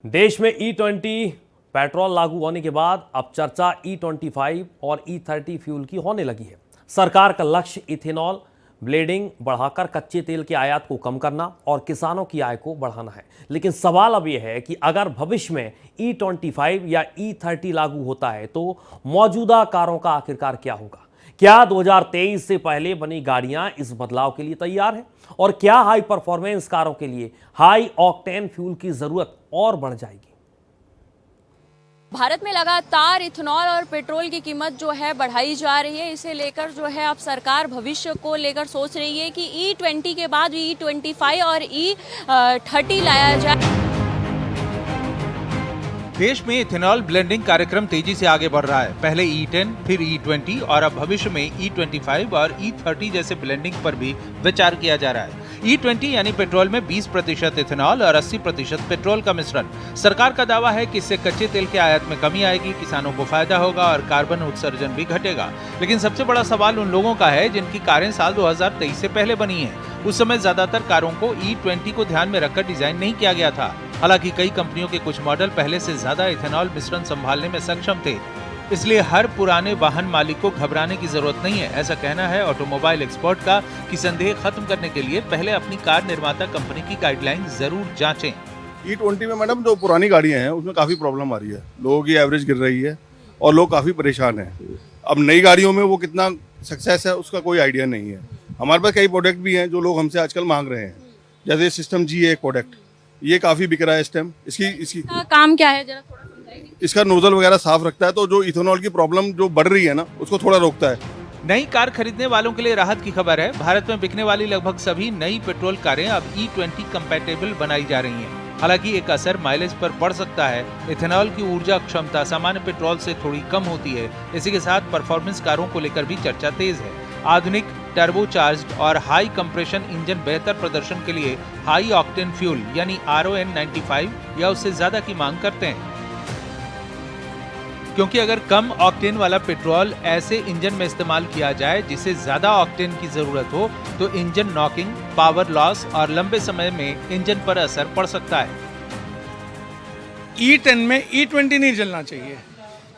देश में E20 petrol लागू होने के बाद अब चर्चा E25 और E30 फ्यूल की होने लगी है। सरकार का लक्ष्य इथेनॉल ब्लेंडिंग बढ़ाकर कच्चे तेल के आयात को कम करना और किसानों की आय को बढ़ाना है। लेकिन सवाल अब यह है कि अगर भविष्य में E25 या E30 लागू होता है तो मौजूदा कारों का आखिरकार क्या होगा? क्या 2023 से पहले बनी गाड़ियां इस बदलाव के लिए तैयार हैं? और क्या हाई परफॉर्मेंस कारों के लिए हाई ऑक्टेन फ्यूल की जरूरत और बढ़ जाएगी? भारत में लगातार इथेनॉल और पेट्रोल की कीमत जो है बढ़ाई जा रही है। इसे लेकर जो है अब सरकार भविष्य को लेकर सोच रही है कि E20 के बाद E25 और E30 लाया जाए। देश में इथेनॉल ब्लेंडिंग कार्यक्रम तेजी से आगे बढ़ रहा है। पहले E10, फिर E20 और अब भविष्य में E25 और E30 जैसे ब्लेंडिंग पर भी विचार किया जा रहा है। E20 यानी पेट्रोल में 20% इथेनॉल और 80% पेट्रोल का मिश्रण। सरकार का दावा है कि इससे कच्चे तेल के आयात में कमी आएगी, किसानों को फायदा होगा और कार्बन उत्सर्जन भी घटेगा। लेकिन सबसे बड़ा सवाल उन लोगों का है जिनकी कारें साल 2023 से पहले बनी हैं। उस समय ज्यादातर कारों को E20 को ध्यान में रखकर डिजाइन नहीं किया गया था। हालांकि कई कंपनियों के कुछ मॉडल पहले से ज्यादा इथेनॉल मिश्रण संभालने में सक्षम थे, इसलिए हर पुराने वाहन मालिक को घबराने की जरूरत नहीं है। ऐसा कहना है ऑटोमोबाइल एक्सपर्ट का कि संदेह खत्म करने के लिए पहले अपनी कार निर्माता कंपनी की गाइडलाइन जरूर जांचें। E20 में मैडम जो पुरानी गाड़ियां हैं उसमें काफ़ी प्रॉब्लम आ रही है, लोगों की एवरेज गिर रही है और लोग काफ़ी परेशान हैं। अब नई गाड़ियों में वो कितना सक्सेस है उसका कोई आइडिया नहीं है। हमारे पास कई प्रोडक्ट भी हैं जो लोग हमसे आजकल मांग रहे हैं, जैसे सिस्टम जी है एक प्रोडक्ट, ये काफ़ी बिक रहा है इस टाइम। इसकी काम क्या है जरा थोड़ा समझाइए। इसका नोजल वगैरह साफ रखता है, तो जो इथेनॉल की प्रॉब्लम जो बढ़ रही है ना उसको थोड़ा रोकता है। नई कार खरीदने वालों के लिए राहत की खबर है। भारत में बिकने वाली लगभग सभी नई पेट्रोल कारें अब E20 कंपैटिबल बनाई जा रही हैं। हालांकि एक असर माइलेज पर पड़ सकता है। इथेनॉल की ऊर्जा क्षमता सामान्य पेट्रोल से थोड़ी कम होती है। इसी के साथ परफॉर्मेंस कारों को लेकर भी चर्चा तेज है। आधुनिक टर्बोचार्ज्ड और हाई कंप्रेशन इंजन बेहतर प्रदर्शन के लिए हाई ऑक्टेन फ्यूल यानी RON 95 या उससे ज्यादा की मांग करते हैं, क्योंकि अगर कम ऑक्टेन वाला पेट्रोल ऐसे इंजन में इस्तेमाल किया जाए जिसे ज्यादा ऑक्टेन की जरूरत हो तो इंजन नॉकिंग, पावर लॉस और लंबे समय में इंजन पर असर पड़ सकता है। E10 में E20 नहीं चलना चाहिए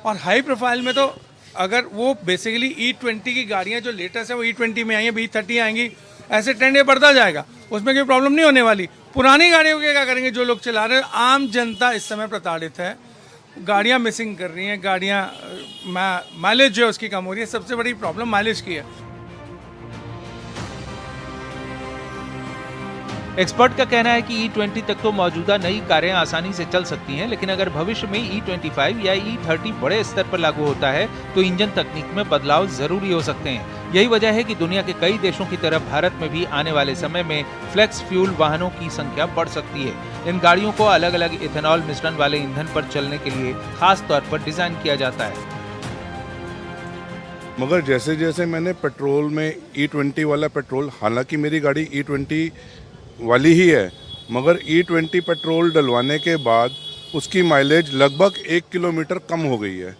और हाई प्रोफाइल में तो अगर वो बेसिकली E20 की गाड़ियां जो लेटेस्ट है वो E20 में आई हैं, E30 आएंगी, ऐसे ट्रेंड ये बढ़ता जाएगा, उसमें कोई प्रॉब्लम नहीं होने वाली। पुरानी गाड़ियों के क्या करेंगे जो लोग चला रहे हैं? आम जनता इस समय प्रताड़ित है, गाड़ियां मिसिंग कर रही हैं, गाड़ियां माइलेज जो है उसकी कम हो रही है। सबसे बड़ी प्रॉब्लम माइलेज की है। एक्सपर्ट का कहना है कि E20 तक तो मौजूदा नई कारें आसानी से चल सकती हैं, लेकिन अगर भविष्य में E25 या E30 बड़े स्तर पर लागू होता है तो इंजन तकनीक में बदलाव जरूरी हो सकते हैं। यही वजह है कि दुनिया के कई देशों की तरह भारत में भी आने वाले समय में फ्लेक्स फ्यूल वाहनों की संख्या बढ़ सकती है। इन गाड़ियों को अलग अलग इथेनॉल मिश्रण वाले ईंधन पर चलने के लिए खास तौर पर डिजाइन किया जाता है। मगर जैसे जैसे मैंने पेट्रोल में E20 वाला पेट्रोल, हालांकि मेरी गाड़ी E20 वाली ही है, मगर E20 पेट्रोल डलवाने के बाद उसकी माइलेज लगभग 1 किलोमीटर कम हो गई है,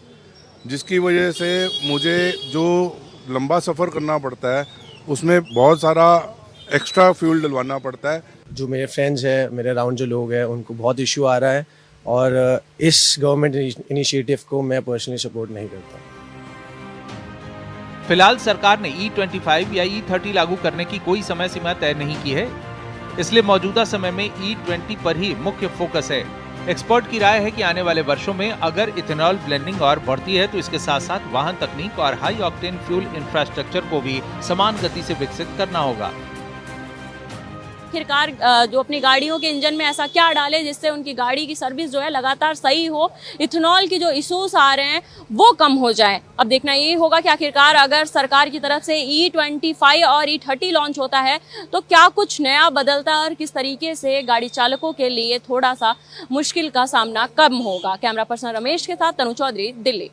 जिसकी वजह से मुझे जो लंबा सफ़र करना पड़ता है उसमें बहुत सारा एक्स्ट्रा फ्यूल डलवाना पड़ता है। जो मेरे फ्रेंड्स हैं, मेरे अराउंड जो लोग हैं, उनको बहुत इशू आ रहा है और इस गवर्नमेंट इनिशिएटिव को मैं पर्सनली सपोर्ट नहीं करता। फिलहाल सरकार ने E25 या E30 लागू करने की कोई समय सीमा तय नहीं की है, इसलिए मौजूदा समय में E20 पर ही मुख्य फोकस है। एक्सपर्ट की राय है कि आने वाले वर्षों में अगर इथेनॉल ब्लेंडिंग और बढ़ती है तो इसके साथ साथ वाहन तकनीक और हाई ऑक्टेन फ्यूल इंफ्रास्ट्रक्चर को भी समान गति से विकसित करना होगा। आखिरकार जो अपनी गाड़ियों के इंजन में ऐसा क्या डाले जिससे उनकी गाड़ी की सर्विस जो है लगातार सही हो, इथेनॉल की जो इश्यूज आ रहे हैं वो कम हो जाए। अब देखना ये होगा कि आखिरकार अगर सरकार की तरफ से E25 और E30 लॉन्च होता है तो क्या कुछ नया बदलता है और किस तरीके से गाड़ी चालकों के लिए थोड़ा सा मुश्किल का सामना कम होगा। कैमरा पर्सन रमेश के साथ तनु चौधरी, दिल्ली।